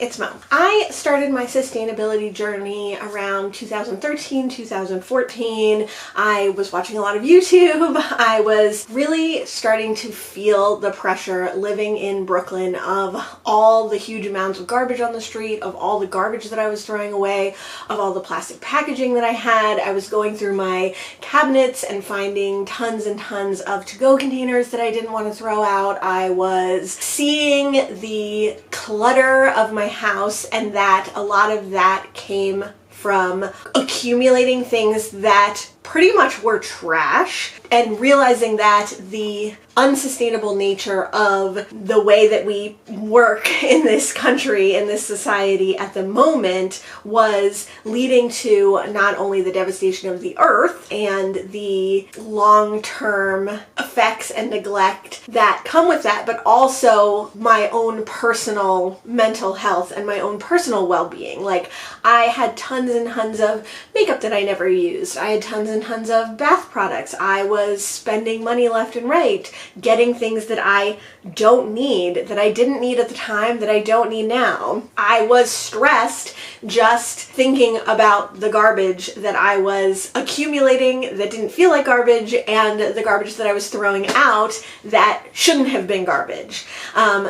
it's Mo. I started my sustainability journey around 2013, 2014. I was watching a lot of YouTube. I was really starting to feel the pressure living in Brooklyn of all the huge amounts of garbage on the street, of all the garbage that I was throwing away, of all the plastic packaging that I had. I was going through my cabinets and finding tons and tons of to-go containers that I didn't want to throw out. I was seeing the clutter of my house, and that a lot of that came from accumulating things that pretty much were trash, and realizing that the unsustainable nature of the way that we work in this country, in this society at the moment, was leading to not only the devastation of the earth and the long-term effects and neglect that come with that, but also my own personal mental health and my own personal well-being. Like, I had tons and tons of makeup that I never used. I had tons and tons of bath products. I was spending money left and right, getting things that I don't need, that I didn't need at the time, that I don't need now. I was stressed just thinking about the garbage that I was accumulating that didn't feel like garbage, and the garbage that I was throwing out that shouldn't have been garbage.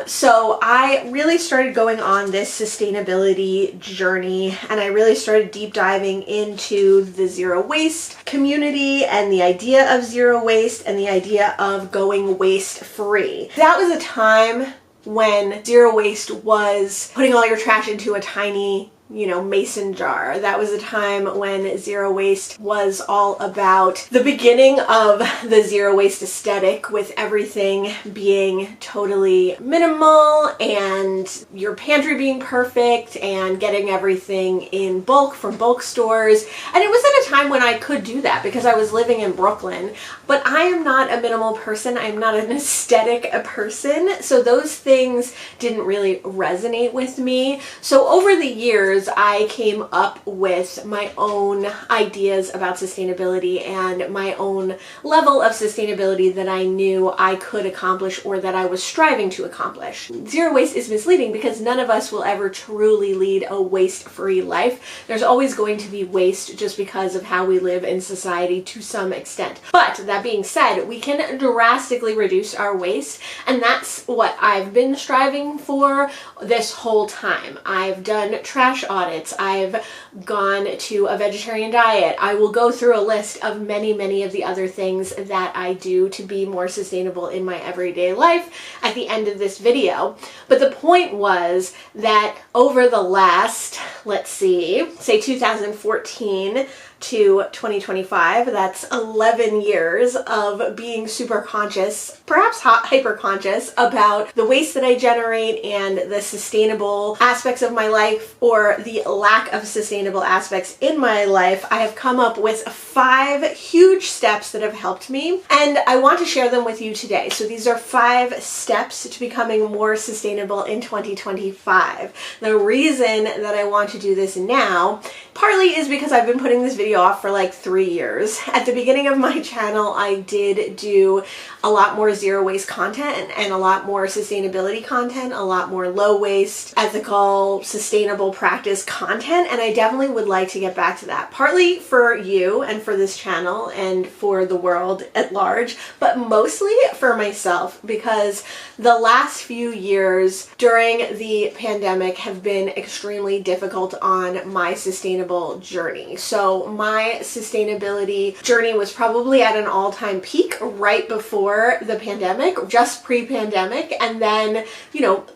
So I really started going on this sustainability journey, and I really started deep diving into the zero waste community and the idea of zero waste and the idea of going waste free. That was a time when zero waste was putting all your trash into a tiny mason jar. That was a time when zero waste was all about the beginning of the zero waste aesthetic, with everything being totally minimal and your pantry being perfect and getting everything in bulk from bulk stores. And it was at a time when I could do that because I was living in Brooklyn, but I am not a minimal person. I'm not an aesthetic person. So those things didn't really resonate with me. So over the years, I came up with my own ideas about sustainability and my own level of sustainability that I knew I could accomplish, or that I was striving to accomplish. Zero waste is misleading because none of us will ever truly lead a waste-free life. There's always going to be waste just because of how we live in society to some extent. But that being said, we can drastically reduce our waste, and that's what I've been striving for this whole time. I've done trash audits. I've gone to a vegetarian diet. I will go through a list of many, many of the other things that I do to be more sustainable in my everyday life at the end of this video. But the point was that over the last, say 2014 to 2025, that's 11 years of being super conscious, perhaps hyper conscious, about the waste that I generate and the sustainable aspects of my life, or the lack of sustainable aspects in my life. I have come up with 5 huge steps that have helped me, and I want to share them with you today. So these are 5 steps to becoming more sustainable in 2025. The reason that I want to do this now, partly is because I've been putting this video off for like 3 years. At the beginning of my channel, I did do a lot more zero waste content and a lot more sustainability content, a lot more low waste, ethical, sustainable practice content, and I definitely would like to get back to that. Partly for you and for this channel and for the world at large, but mostly for myself, because the last few years during the pandemic have been extremely difficult on my sustainable journey. So my sustainability journey was probably at an all-time peak right before the pandemic, just pre-pandemic, and then,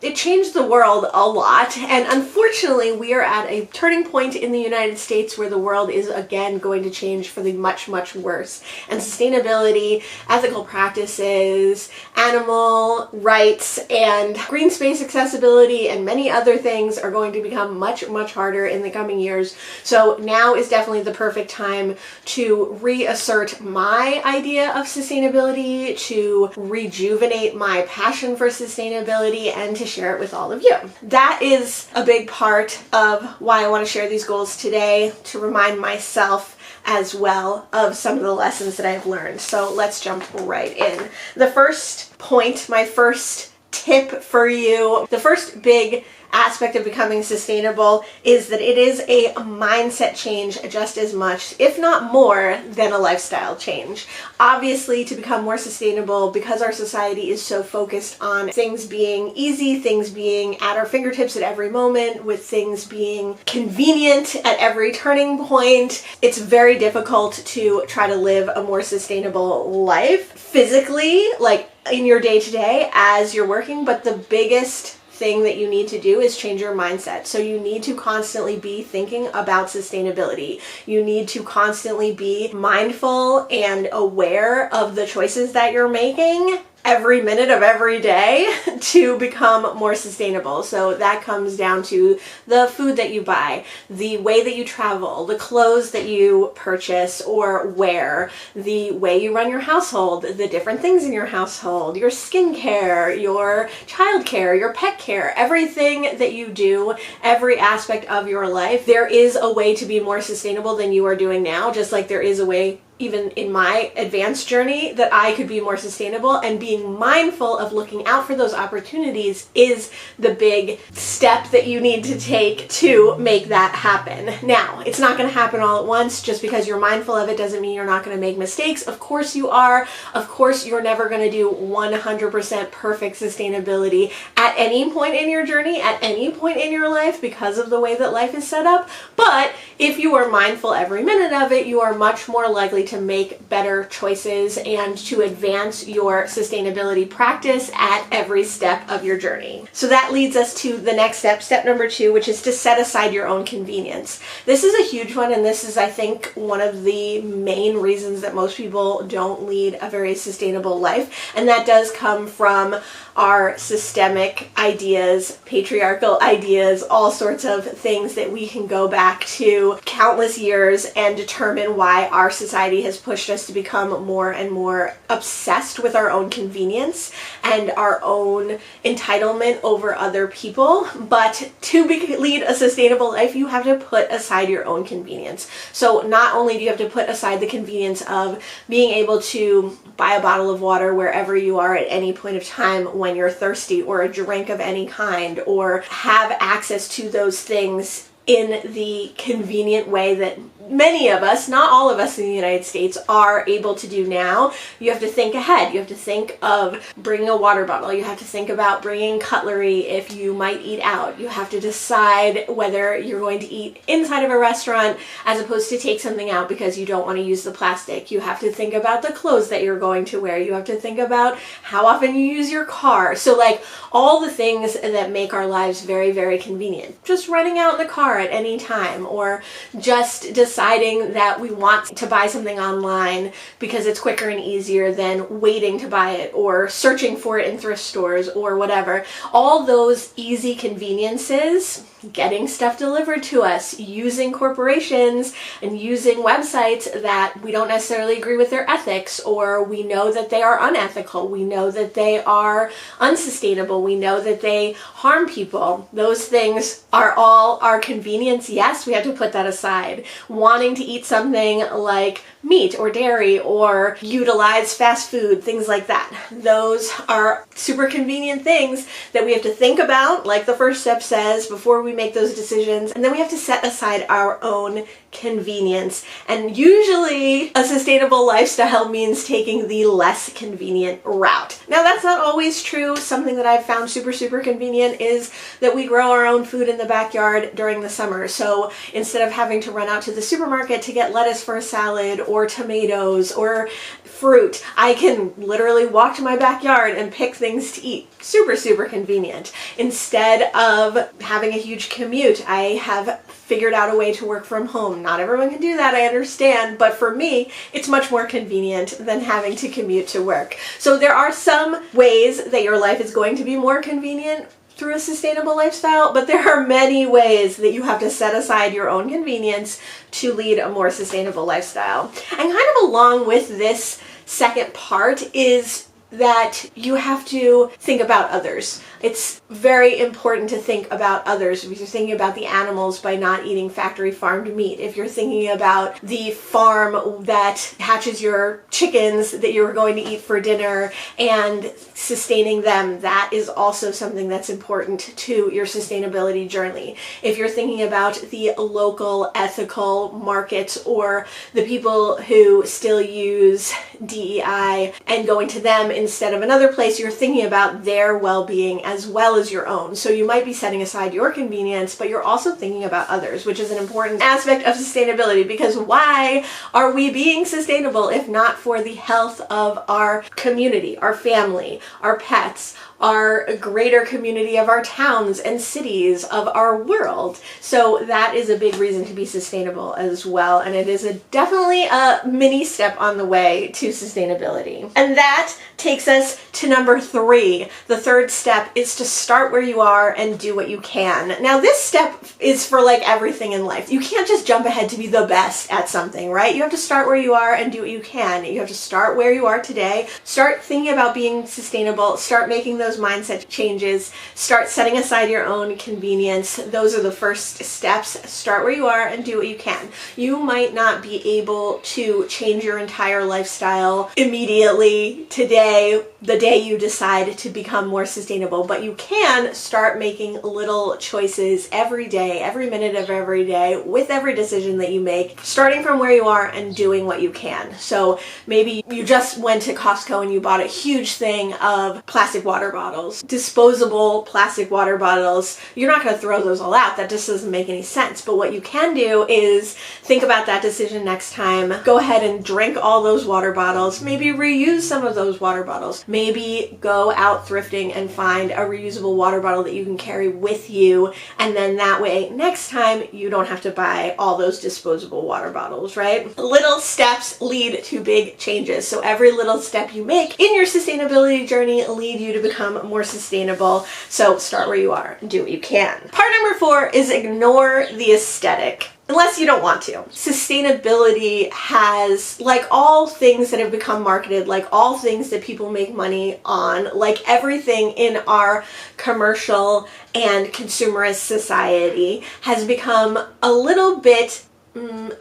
it changed the world a lot, and unfortunately we are at a turning point in the United States where the world is again going to change for the much, much worse. And sustainability, ethical practices, animal rights, and green space accessibility, and many other things are going to become much, much harder in the coming years. So now is definitely the perfect time to reassert my idea of sustainability, to rejuvenate my passion for sustainability, and to share it with all of you. That is a big part of why I want to share these goals today, to remind myself as well of some of the lessons that I've learned. So let's jump right in. The first point, my first tip for you. The first big aspect of becoming sustainable is that it is a mindset change just as much, if not more, than a lifestyle change. Obviously, to become more sustainable, because our society is so focused on things being easy, things being at our fingertips at every moment, with things being convenient at every turning point, it's very difficult to try to live a more sustainable life physically, like in your day-to-day as you're working. But the biggest thing that you need to do is change your mindset. So you need to constantly be thinking about sustainability. You need to constantly be mindful and aware of the choices that you're making every minute of every day to become more sustainable. So that comes down to the food that you buy, the way that you travel, the clothes that you purchase or wear, the way you run your household, the different things in your household, your skincare, your childcare, your pet care, everything that you do, every aspect of your life. There is a way to be more sustainable than you are doing now, just like there is a way, even in my advanced journey, that I could be more sustainable. And being mindful of looking out for those opportunities is the big step that you need to take to make that happen. Now, it's not going to happen all at once. Just because you're mindful of it doesn't mean you're not going to make mistakes. Of course you are. Of course you're never going to do 100% perfect sustainability at any point in your journey, at any point in your life, because of the way that life is set up. But if you are mindful every minute of it, you are much more likely to make better choices and to advance your sustainability practice at every step of your journey. So that leads us to the next step, step number 2, which is to set aside your own convenience. This is a huge one, and this is, I think, one of the main reasons that most people don't lead a very sustainable life, and that does come from our systemic ideas, patriarchal ideas, all sorts of things that we can go back to countless years and determine why our society has pushed us to become more and more obsessed with our own convenience and our own entitlement over other people. But to lead a sustainable life, you have to put aside your own convenience. So not only do you have to put aside the convenience of being able to buy a bottle of water wherever you are at any point of time when you're thirsty, or a drink of any kind, or have access to those things in the convenient way that many of us, not all of us in the United States, are able to do now. You have to think ahead. You have to think of bringing a water bottle. You have to think about bringing cutlery if you might eat out. You have to decide whether you're going to eat inside of a restaurant as opposed to take something out because you don't want to use the plastic. You have to think about the clothes that you're going to wear. You have to think about how often you use your car. So like all the things that make our lives very, very convenient. Just running out in the car at any time, or just deciding that we want to buy something online because it's quicker and easier than waiting to buy it, or searching for it in thrift stores or whatever. All those easy conveniences, getting stuff delivered to us, using corporations and using websites that we don't necessarily agree with their ethics, or we know that they are unethical, we know that they are unsustainable, we know that they harm people. Those things are all our convenience. Yes, we have to put that aside. Wanting to eat something like meat or dairy or utilize fast food, things like that. Those are super convenient things that we have to think about, like the first step says, before we make those decisions. And then we have to set aside our own convenience. And usually a sustainable lifestyle means taking the less convenient route. Now that's not always true. Something that I've found super, super convenient is that we grow our own food in the backyard during the summer. So instead of having to run out to the supermarket to get lettuce for a salad or tomatoes or fruit, I can literally walk to my backyard and pick things to eat. Super, super convenient. Instead of having a huge commute, I have figured out a way to work from home. Not everyone can do that, I understand, but for me, it's much more convenient than having to commute to work. So there are some ways that your life is going to be more convenient through a sustainable lifestyle, but there are many ways that you have to set aside your own convenience to lead a more sustainable lifestyle. And kind of along with this second part is that you have to think about others. It's very important to think about others. If you're thinking about the animals by not eating factory farmed meat, if you're thinking about the farm that hatches your chickens that you're going to eat for dinner and sustaining them, that is also something that's important to your sustainability journey. If you're thinking about the local ethical markets or the people who still use DEI and going to them instead of another place, you're thinking about their well-being as well as your own. So you might be setting aside your convenience, but you're also thinking about others, which is an important aspect of sustainability, because why are we being sustainable if not for the health of our community, our family, our pets, our greater community of our towns and cities, of our world? So that is a big reason to be sustainable as well, and it is definitely a mini step on the way to sustainability. And that takes us to number 3. The third step is to start where you are and do what you can. Now this step is for like everything in life. You can't just jump ahead to be the best at something, right? You have to start where you are and do what you can. You have to start where you are today, start thinking about being sustainable, start making those mindset changes, start setting aside your own convenience. Those are the first steps. Start where you are and do what you can. You might not be able to change your entire lifestyle immediately today, the day you decide to become more sustainable, but you can start making little choices every day, every minute of every day, with every decision that you make, starting from where you are and doing what you can. So maybe you just went to Costco and you bought a huge thing of plastic water bottles, disposable plastic water bottles. You're not going to throw those all out. That just doesn't make any sense. But what you can do is think about that decision next time. Go ahead and drink all those water bottles. Maybe reuse some of those water bottles. Maybe go out thrifting and find a reusable water bottle that you can carry with you. And then that way, next time, you don't have to buy all those disposable water bottles, right? Little steps lead to big changes. So every little step you make in your sustainability journey lead you to become more sustainable. So start where you are and do what you can. Part number 4 is ignore the aesthetic. Unless you don't want to. Sustainability has, like all things that have become marketed, like all things that people make money on, like everything in our commercial and consumerist society, has become a little bit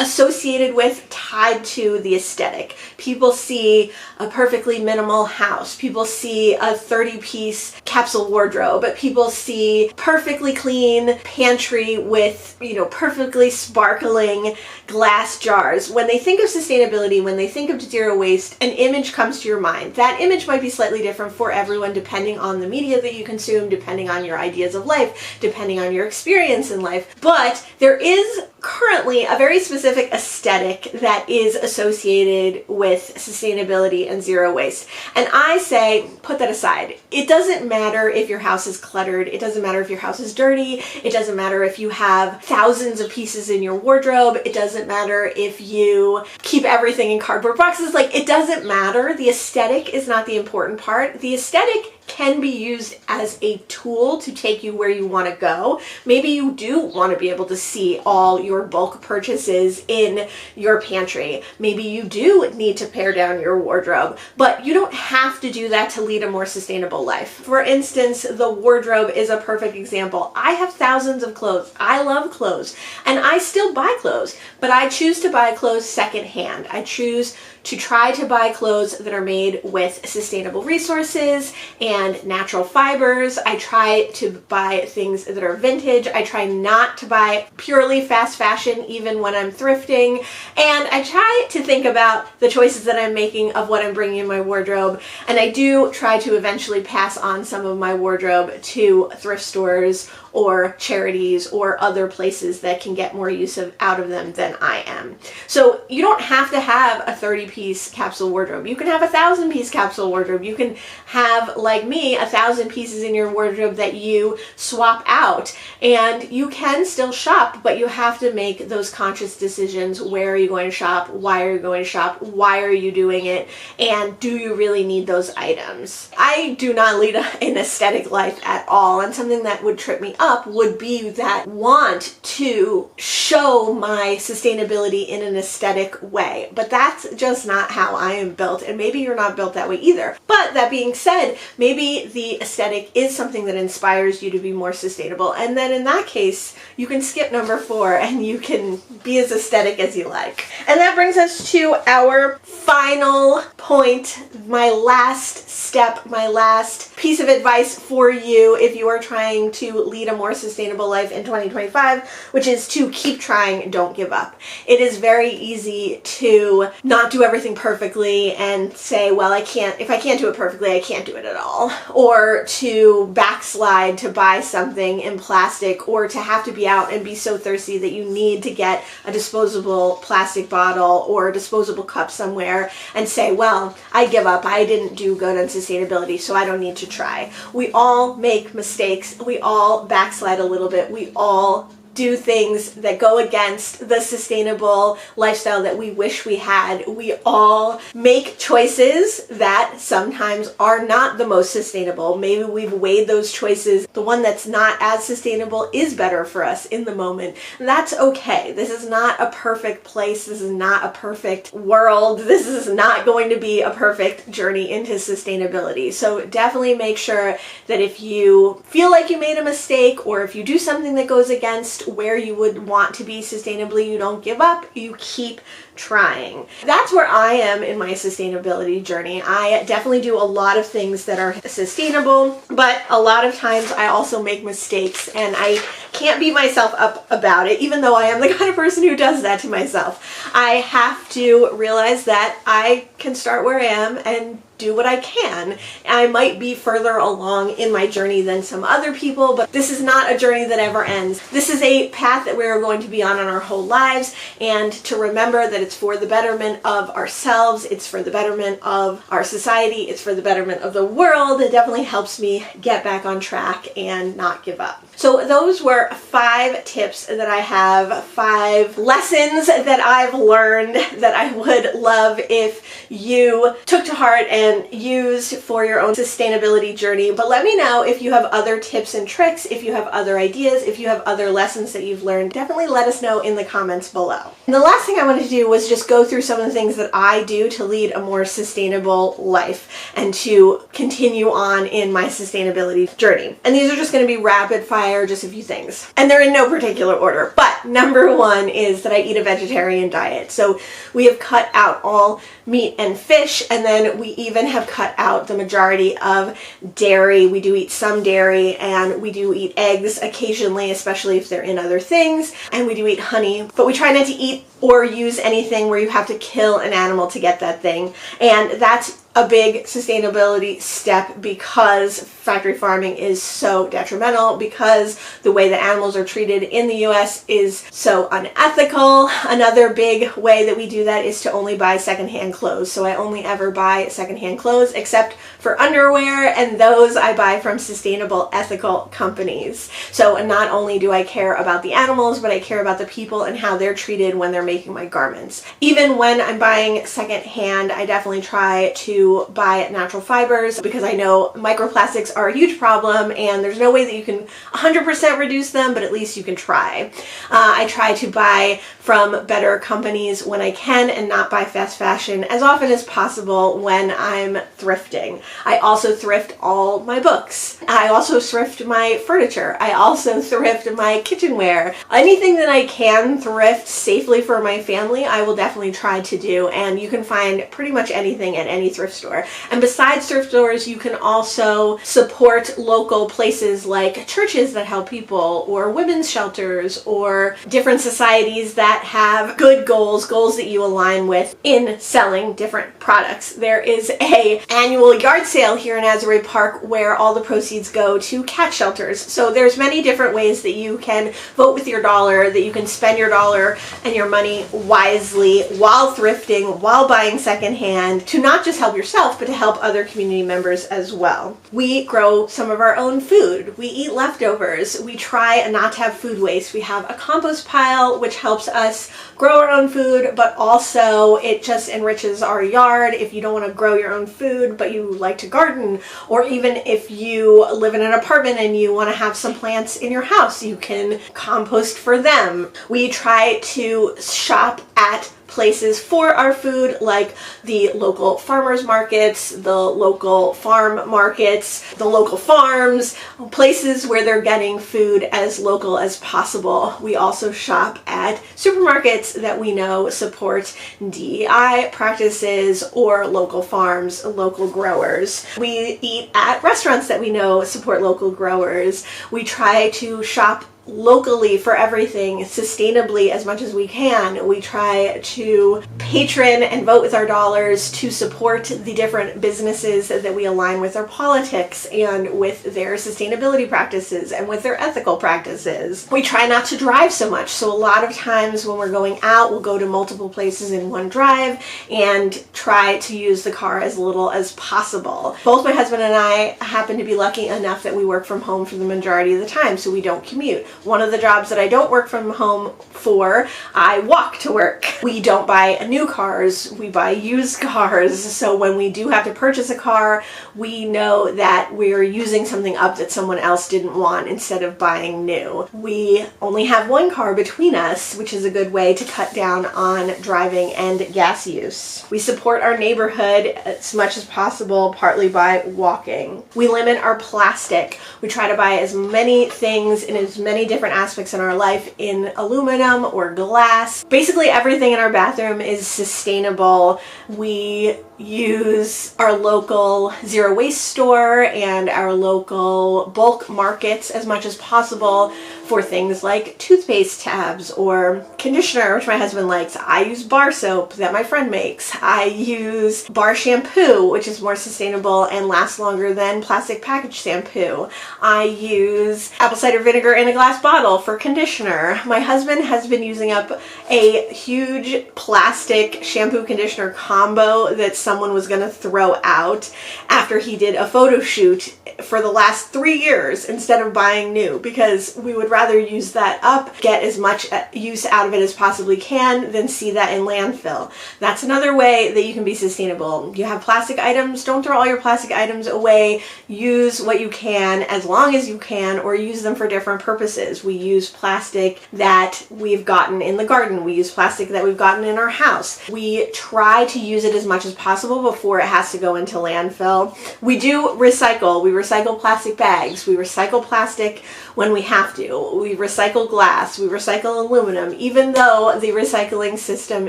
associated with, tied to the aesthetic. People see a perfectly minimal house. People see a 30-piece capsule wardrobe, but people see perfectly clean pantry with, perfectly sparkling glass jars. When they think of sustainability, when they think of zero waste, an image comes to your mind. That image might be slightly different for everyone depending on the media that you consume, depending on your ideas of life, depending on your experience in life. But there is currently a very specific aesthetic that is associated with sustainability and zero waste. And I say, put that aside. It doesn't matter if your house is cluttered. It doesn't matter if your house is dirty. It doesn't matter if you have thousands of pieces in your wardrobe. It doesn't matter if you keep everything in cardboard boxes. Like, it doesn't matter. The aesthetic is not the important part. The aesthetic can be used as a tool to take you where you want to go. Maybe you do want to be able to see all your bulk purchases in your pantry. Maybe you do need to pare down your wardrobe, but you don't have to do that to lead a more sustainable life. For instance, the wardrobe is a perfect example. I have thousands of clothes. I love clothes, and I still buy clothes, but I choose to buy clothes secondhand. I choose to try to buy clothes that are made with sustainable resources and natural fibers. I try to buy things that are vintage. I try not to buy purely fast fashion even when I'm thrifting. And I try to think about the choices that I'm making of what I'm bringing in my wardrobe. And I do try to eventually pass on some of my wardrobe to thrift stores or charities or other places that can get more use out of them than I am. So you don't have to have a 30-piece capsule wardrobe. You can have a 1,000-piece capsule wardrobe. You can have, like me, 1,000 pieces in your wardrobe that you swap out. And you can still shop, but you have to make those conscious decisions. Where are you going to shop? Why are you going to shop? Why are you doing it? And do you really need those items? I do not lead an aesthetic life at all, and something that would trip me up would be that want to show my sustainability in an aesthetic way. But that's just not how I am built, and maybe you're not built that way either. But that being said, maybe the aesthetic is something that inspires you to be more sustainable, and then in that case, you can skip number 4 and you can be as aesthetic as you like. And that brings us to our final point, my last step, my last piece of advice for you if you are trying to lead a more sustainable life in 2025, which is to keep trying, don't give up. It is very easy to not do everything perfectly and say, well, if I can't do it perfectly, I can't do it at all. Or to backslide to buy something in plastic, or to have to be out and be so thirsty that you need to get a disposable plastic bottle or a disposable cup somewhere and say, well, I give up. I didn't do good on sustainability, so I don't need to try. We all make mistakes. We all backslide a little bit. We all do things that go against the sustainable lifestyle that we wish we had. We all make choices that sometimes are not the most sustainable. Maybe we've weighed those choices. The one that's not as sustainable is better for us in the moment. And that's okay. This is not a perfect place. This is not a perfect world. This is not going to be a perfect journey into sustainability. So definitely make sure that if you feel like you made a mistake, or if you do something that goes against where you would want to be sustainably, you don't give up, you keep trying. That's where I am in my sustainability journey. I definitely do a lot of things that are sustainable, but a lot of times I also make mistakes, and I can't beat myself up about it, even though I am the kind of person who does that to myself. I have to realize that I can start where I am and do what I can. I might be further along in my journey than some other people, but this is not a journey that ever ends. This is a path that we're going to be on our whole lives, and to remember that it's for the betterment of ourselves, it's for the betterment of our society, it's for the betterment of the world. It definitely helps me get back on track and not give up. So those were 5 tips that I have, 5 lessons that I've learned that I would love if you took to heart and used for your own sustainability journey. But let me know if you have other tips and tricks, if you have other ideas, if you have other lessons that you've learned. Definitely let us know in the comments below. And the last thing I wanted to do was just go through some of the things that I do to lead a more sustainable life and to continue on in my sustainability journey. And these are just going to be rapid fire, just a few things. And they're in no particular order. But number 1 is that I eat a vegetarian diet. So we have cut out all meat and fish, and then we even have cut out the majority of dairy. We do eat some dairy, and we do eat eggs occasionally, especially if they're in other things, and we do eat honey, but we try not to eat or use anything where you have to kill an animal to get that thing. And that's a big sustainability step, because factory farming is so detrimental, because the way that animals are treated in the US is so unethical. Another big way that we do that is to only buy secondhand clothes. So I only ever buy secondhand clothes except for underwear, and those I buy from sustainable, ethical companies. So not only do I care about the animals, but I care about the people and how they're treated when they're making my garments. Even when I'm buying secondhand, I definitely try to buy natural fibers, because I know microplastics are a huge problem, and there's no way that you can 100% reduce them, but at least you can try. I try to buy from better companies when I can, and not buy fast fashion as often as possible when I'm thrifting. I also thrift all my books. I also thrift my furniture. I also thrift my kitchenware. Anything that I can thrift safely for my family, I will definitely try to do, and you can find pretty much anything at any thrift store. And besides thrift stores, you can also support local places like churches that help people, or women's shelters, or different societies that have good goals that you align with in selling different products. There is an annual yard sale here in Asbury Park where all the proceeds go to cat shelters. So there's many different ways that you can vote with your dollar, that you can spend your dollar and your money wisely while thrifting, while buying secondhand, to not just help yourself, but to help other community members as well. We grow some of our own food. We eat leftovers. We try not to have food waste. We have a compost pile, which helps us grow our own food, but also it just enriches our yard. If you don't want to grow your own food, but you like to garden, or even if you live in an apartment and you want to have some plants in your house, you can compost for them. We try to shop at places for our food, like the local farmers markets, the local farm markets, the local farms, places where they're getting food as local as possible. We also shop at supermarkets that we know support DEI practices or local farms, local growers. We eat at restaurants that we know support local growers. We try to shop locally for everything, sustainably as much as we can. We try to patron and vote with our dollars to support the different businesses that we align with our politics and with their sustainability practices and with their ethical practices. We try not to drive so much. So a lot of times when we're going out, we'll go to multiple places in one drive and try to use the car as little as possible. Both my husband and I happen to be lucky enough that we work from home for the majority of the time, so we don't commute. One of the jobs that I don't work from home for, I walk to work. We don't buy new cars, we buy used cars. So when we do have to purchase a car, we know that we're using something up that someone else didn't want instead of buying new. We only have one car between us, which is a good way to cut down on driving and gas use. We support our neighborhood as much as possible, partly by walking. We limit our plastic. We try to buy as many things in as many different aspects in our life in aluminum or glass. Basically everything in our bathroom is sustainable. We use our local zero waste store and our local bulk markets as much as possible for things like toothpaste tabs or conditioner, which my husband likes. I use bar soap that my friend makes. I use bar shampoo, which is more sustainable and lasts longer than plastic package shampoo. I use apple cider vinegar in a glass bottle for conditioner. My husband has been using up a huge plastic shampoo conditioner combo that someone was going to throw out after he did a photo shoot for the last 3 years instead of buying new, because we would rather use that up, get as much use out of it as possibly can, than see that in landfill. That's another way that you can be sustainable. You have plastic items, don't throw all your plastic items away. Use what you can as long as you can, or use them for different purposes. We use plastic that we've gotten in the garden. We use plastic that we've gotten in our house. We try to use it as much as possible before it has to go into landfill. We do recycle. We recycle plastic bags. We recycle plastic when we have to. We recycle glass. We recycle aluminum. Even though the recycling system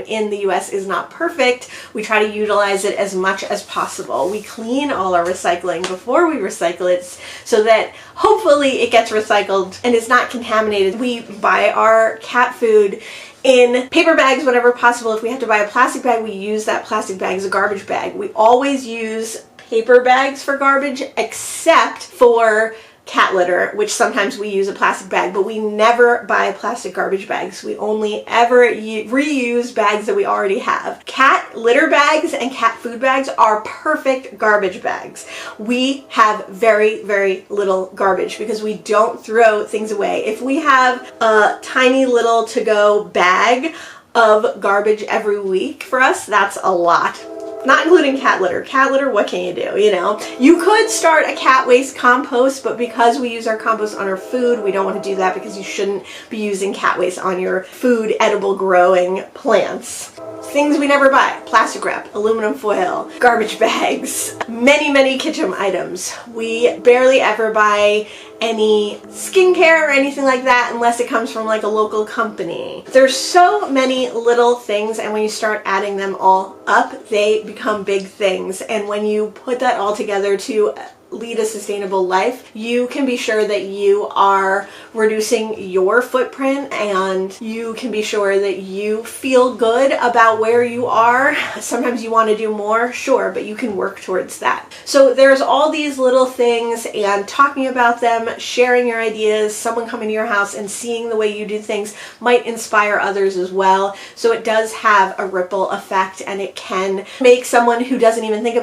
in the US is not perfect, we try to utilize it as much as possible. We clean all our recycling before we recycle it so that hopefully it gets recycled and is not contaminated. We buy our cat food in paper bags whenever possible. If we have to buy a plastic bag, we use that plastic bag as a garbage bag. We always use paper bags for garbage, except for cat litter, which sometimes we use a plastic bag, but we never buy plastic garbage bags. We only ever reuse bags that we already have. Cat litter bags and cat food bags are perfect garbage bags. We have very, very little garbage because we don't throw things away. If we have a tiny little to-go bag of garbage every week for us, that's a lot. Not including cat litter. Cat litter, what can you do, you know? You could start a cat waste compost, but because we use our compost on our food, we don't want to do that because you shouldn't be using cat waste on your food, edible growing plants. Things we never buy: plastic wrap, aluminum foil, garbage bags, many, many kitchen items. We barely ever buy any skincare or anything like that unless it comes from like a local company. There's so many little things, and when you start adding them all up, they become big things. And when you put that all together to lead a sustainable life, you can be sure that you are reducing your footprint, and you can be sure that you feel good about where you are. Sometimes you want to do more, sure, but you can work towards that. So there's all these little things, and talking about them, sharing your ideas, someone coming to your house and seeing the way you do things might inspire others as well. So it does have a ripple effect, and it can make someone who doesn't even think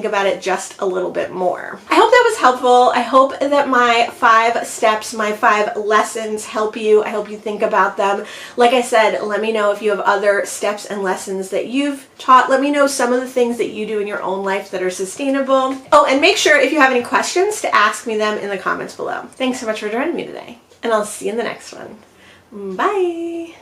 about it just a little bit more. I hope that was helpful. I hope that my 5 steps, my 5 lessons help you. I hope you think about them. Like I said, let me know if you have other steps and lessons that you've taught. Let me know some of the things that you do in your own life that are sustainable. Oh, and make sure if you have any questions to ask me them in the comments below. Thanks so much for joining me today, and I'll see you in the next one. Bye.